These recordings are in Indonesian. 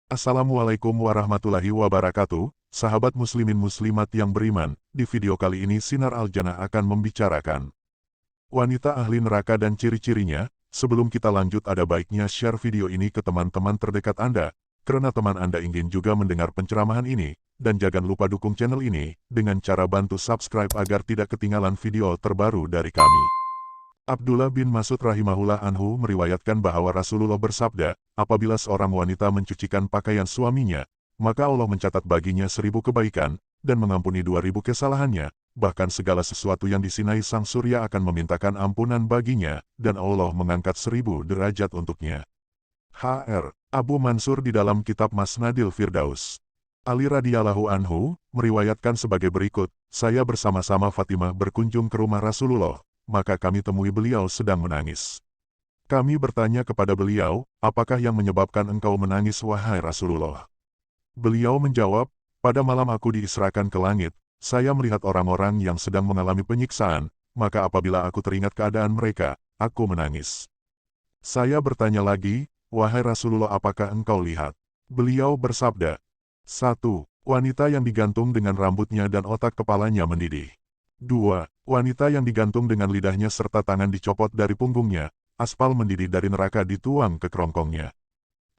Assalamualaikum warahmatullahi wabarakatuh, sahabat muslimin muslimat yang beriman. Di video kali ini Sinar Al-Jannah akan membicarakan wanita ahli neraka dan ciri-cirinya. Sebelum kita lanjut, ada baiknya share video ini ke teman-teman terdekat Anda, karena teman Anda ingin juga mendengar pencerahan ini, dan jangan lupa dukung channel ini dengan cara bantu subscribe agar tidak ketinggalan video terbaru dari kami. Abdullah bin Mas'ud rahimahullah anhu meriwayatkan bahwa Rasulullah bersabda, apabila seorang wanita mencucikan pakaian suaminya, maka Allah mencatat baginya 1000 kebaikan, dan mengampuni 2000 kesalahannya, bahkan segala sesuatu yang disinai sang surya akan memintakan ampunan baginya, dan Allah mengangkat 1000 derajat untuknya. H.R. Abu Mansur di dalam kitab Masnadil Firdaus. Ali radhiyallahu anhu meriwayatkan sebagai berikut, saya bersama-sama Fatimah berkunjung ke rumah Rasulullah, maka kami temui beliau sedang menangis. Kami bertanya kepada beliau, apakah yang menyebabkan engkau menangis wahai Rasulullah? Beliau menjawab, pada malam aku diisrakan ke langit, saya melihat orang-orang yang sedang mengalami penyiksaan, maka apabila aku teringat keadaan mereka, aku menangis. Saya bertanya lagi, wahai Rasulullah, apakah engkau lihat? Beliau bersabda, 1. Wanita yang digantung dengan rambutnya dan otak kepalanya mendidih. 2. Wanita yang digantung dengan lidahnya serta tangan dicopot dari punggungnya, aspal mendidih dari neraka dituang ke kerongkongnya.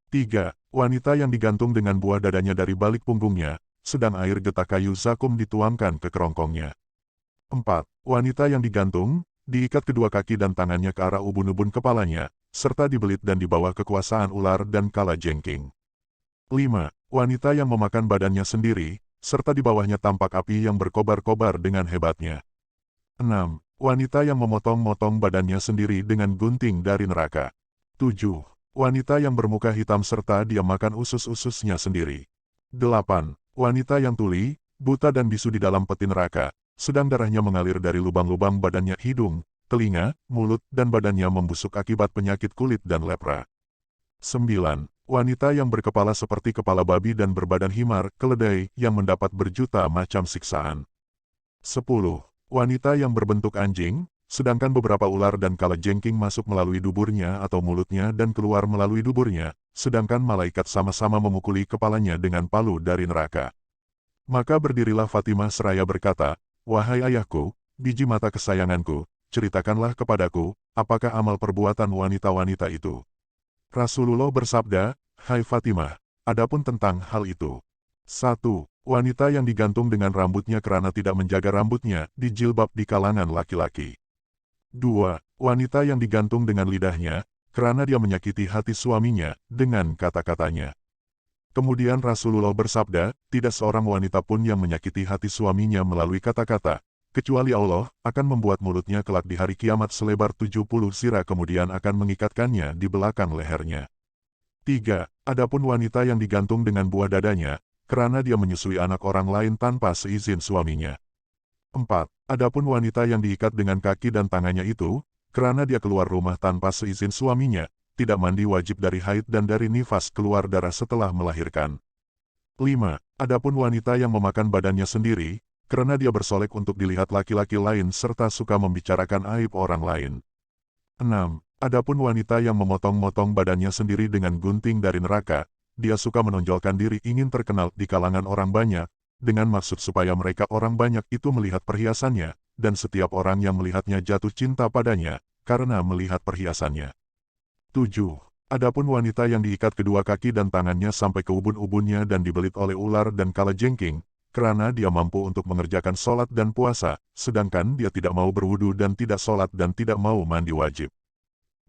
3. Wanita yang digantung dengan buah dadanya dari balik punggungnya, sedang air getah kayu zakum dituangkan ke kerongkongnya. 4. Wanita yang digantung, diikat kedua kaki dan tangannya ke arah ubun-ubun kepalanya, serta dibelit dan dibawa kekuasaan ular dan kalajengking. 5. Wanita yang memakan badannya sendiri, serta di bawahnya tampak api yang berkobar-kobar dengan hebatnya. 6. Wanita yang memotong-motong badannya sendiri dengan gunting dari neraka. 7. Wanita yang bermuka hitam serta dia makan usus-ususnya sendiri. 8. Wanita yang tuli, buta dan bisu di dalam peti neraka, sedang darahnya mengalir dari lubang-lubang badannya, hidung, telinga, mulut, dan badannya membusuk akibat penyakit kulit dan lepra. 9. Wanita yang berkepala seperti kepala babi dan berbadan himar, keledai, yang mendapat berjuta macam siksaan. 10. Wanita yang berbentuk anjing, sedangkan beberapa ular dan kalajengking masuk melalui duburnya atau mulutnya dan keluar melalui duburnya, sedangkan malaikat sama-sama memukuli kepalanya dengan palu dari neraka. Maka berdirilah Fatimah seraya berkata, wahai ayahku, biji mata kesayanganku, ceritakanlah kepadaku, apakah amal perbuatan wanita-wanita itu. Rasulullah bersabda, hai Fatimah, adapun tentang hal itu. 1. Wanita yang digantung dengan rambutnya karena tidak menjaga rambutnya, dijilbab di kalangan laki-laki. 2. Wanita yang digantung dengan lidahnya, karena dia menyakiti hati suaminya, dengan kata-katanya. Kemudian Rasulullah bersabda, tidak seorang wanita pun yang menyakiti hati suaminya melalui kata-kata, kecuali Allah akan membuat mulutnya kelak di hari kiamat selebar 70 zirah kemudian akan mengikatkannya di belakang lehernya. 3. Adapun wanita yang digantung dengan buah dadanya, karena dia menyusui anak orang lain tanpa seizin suaminya. 4. Adapun wanita yang diikat dengan kaki dan tangannya itu, karena dia keluar rumah tanpa seizin suaminya, tidak mandi wajib dari haid dan dari nifas keluar darah setelah melahirkan. 5. Adapun wanita yang memakan badannya sendiri, karena dia bersolek untuk dilihat laki-laki lain serta suka membicarakan aib orang lain. 6. Adapun wanita yang memotong-motong badannya sendiri dengan gunting dari neraka, dia suka menonjolkan diri ingin terkenal di kalangan orang banyak, dengan maksud supaya mereka orang banyak itu melihat perhiasannya, dan setiap orang yang melihatnya jatuh cinta padanya, karena melihat perhiasannya. 7. Adapun wanita yang diikat kedua kaki dan tangannya sampai ke ubun-ubunnya dan dibelit oleh ular dan kalajengking, karena dia mampu untuk mengerjakan sholat dan puasa, sedangkan dia tidak mau berwudu dan tidak sholat dan tidak mau mandi wajib.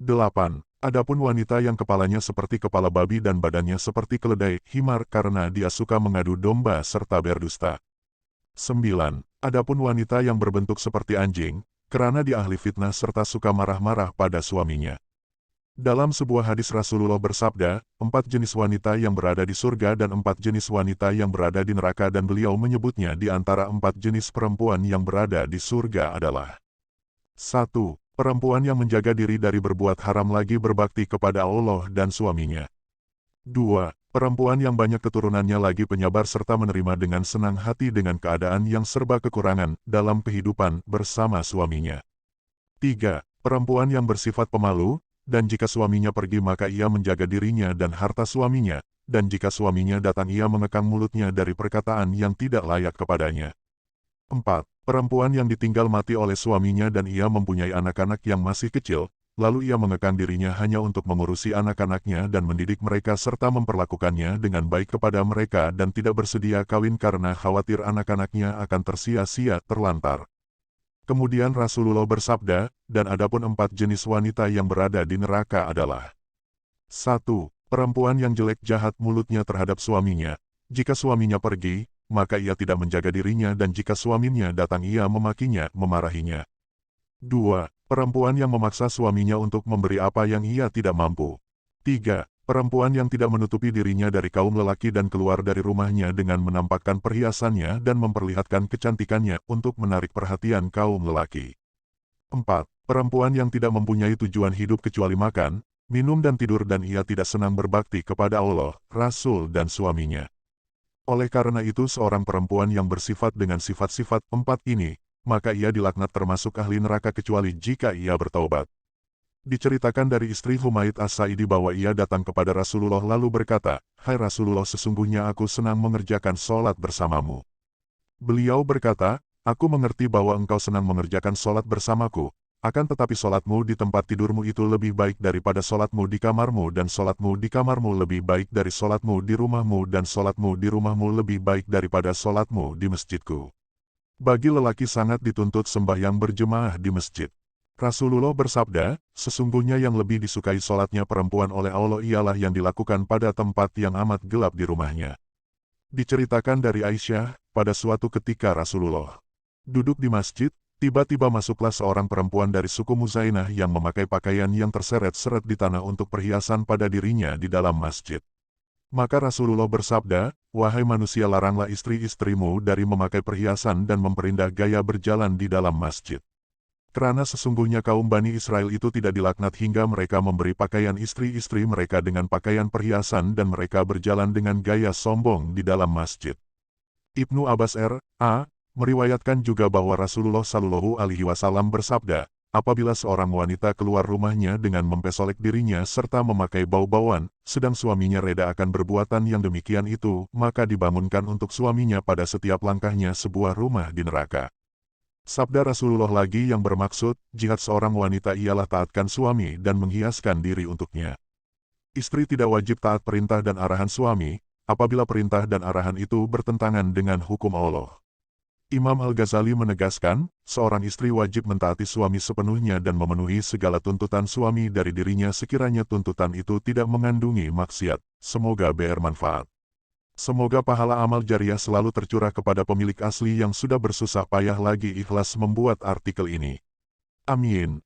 8. Adapun wanita yang kepalanya seperti kepala babi dan badannya seperti keledai, himar, karena dia suka mengadu domba serta berdusta. 9. Adapun wanita yang berbentuk seperti anjing, karena dia ahli fitnah serta suka marah-marah pada suaminya. Dalam sebuah hadis Rasulullah bersabda, 4 jenis wanita yang berada di surga dan 4 jenis wanita yang berada di neraka, dan beliau menyebutnya di antara 4 jenis perempuan yang berada di surga adalah 1. Perempuan yang menjaga diri dari berbuat haram lagi berbakti kepada Allah dan suaminya. 2. Perempuan yang banyak keturunannya lagi penyabar serta menerima dengan senang hati dengan keadaan yang serba kekurangan dalam kehidupan bersama suaminya. 3. Perempuan yang bersifat pemalu, dan jika suaminya pergi maka ia menjaga dirinya dan harta suaminya, dan jika suaminya datang ia mengekang mulutnya dari perkataan yang tidak layak kepadanya. 4. Perempuan yang ditinggal mati oleh suaminya dan ia mempunyai anak-anak yang masih kecil, lalu ia mengekang dirinya hanya untuk mengurusi anak-anaknya dan mendidik mereka serta memperlakukannya dengan baik kepada mereka dan tidak bersedia kawin karena khawatir anak-anaknya akan tersia-sia terlantar. Kemudian Rasulullah bersabda, dan adapun 4 jenis wanita yang berada di neraka adalah 1. Perempuan yang jelek jahat mulutnya terhadap suaminya. Jika suaminya pergi, maka ia tidak menjaga dirinya dan jika suaminya datang ia memakinya, memarahinya. 2. Perempuan yang memaksa suaminya untuk memberi apa yang ia tidak mampu. 3. Perempuan yang tidak menutupi dirinya dari kaum lelaki dan keluar dari rumahnya dengan menampakkan perhiasannya dan memperlihatkan kecantikannya untuk menarik perhatian kaum lelaki. 4. Perempuan yang tidak mempunyai tujuan hidup kecuali makan, minum dan tidur dan ia tidak senang berbakti kepada Allah, Rasul dan suaminya. Oleh karena itu seorang perempuan yang bersifat dengan sifat-sifat 4 ini, maka ia dilaknat termasuk ahli neraka kecuali jika ia bertaubat. Diceritakan dari istri Humaid As-Sa'idi bahwa ia datang kepada Rasulullah lalu berkata, "Hai Rasulullah, sesungguhnya aku senang mengerjakan sholat bersamamu." Beliau berkata, "Aku mengerti bahwa engkau senang mengerjakan sholat bersamaku, akan tetapi sholatmu di tempat tidurmu itu lebih baik daripada sholatmu di kamarmu dan sholatmu di kamarmu lebih baik dari sholatmu di rumahmu dan sholatmu di rumahmu lebih baik daripada sholatmu di masjidku." Bagi lelaki sangat dituntut sembahyang berjemaah di masjid. Rasulullah bersabda, "Sesungguhnya yang lebih disukai sholatnya perempuan oleh Allah ialah yang dilakukan pada tempat yang amat gelap di rumahnya." Diceritakan dari Aisyah, pada suatu ketika Rasulullah duduk di masjid, tiba-tiba masuklah seorang perempuan dari suku Muzainah yang memakai pakaian yang terseret-seret di tanah untuk perhiasan pada dirinya di dalam masjid. Maka Rasulullah bersabda, "Wahai manusia, laranglah istri-istrimu dari memakai perhiasan dan memperindah gaya berjalan di dalam masjid. Karena sesungguhnya kaum Bani Israel itu tidak dilaknat hingga mereka memberi pakaian istri-istri mereka dengan pakaian perhiasan dan mereka berjalan dengan gaya sombong di dalam masjid." Ibnu Abbas R.A. meriwayatkan juga bahwa Rasulullah Shallallahu Alaihi Wasallam bersabda, apabila seorang wanita keluar rumahnya dengan mempesolek dirinya serta memakai bau-bauan, sedang suaminya reda akan perbuatan yang demikian itu, maka dibangunkan untuk suaminya pada setiap langkahnya sebuah rumah di neraka. Sabda Rasulullah lagi yang bermaksud, jihad seorang wanita ialah taatkan suami dan menghiaskan diri untuknya. Istri tidak wajib taat perintah dan arahan suami, apabila perintah dan arahan itu bertentangan dengan hukum Allah. Imam Al-Ghazali menegaskan, seorang istri wajib mentaati suami sepenuhnya dan memenuhi segala tuntutan suami dari dirinya sekiranya tuntutan itu tidak mengandungi maksiat. Semoga bermanfaat. Semoga pahala amal jariah selalu tercurah kepada pemilik asli yang sudah bersusah payah lagi ikhlas membuat artikel ini. Amin.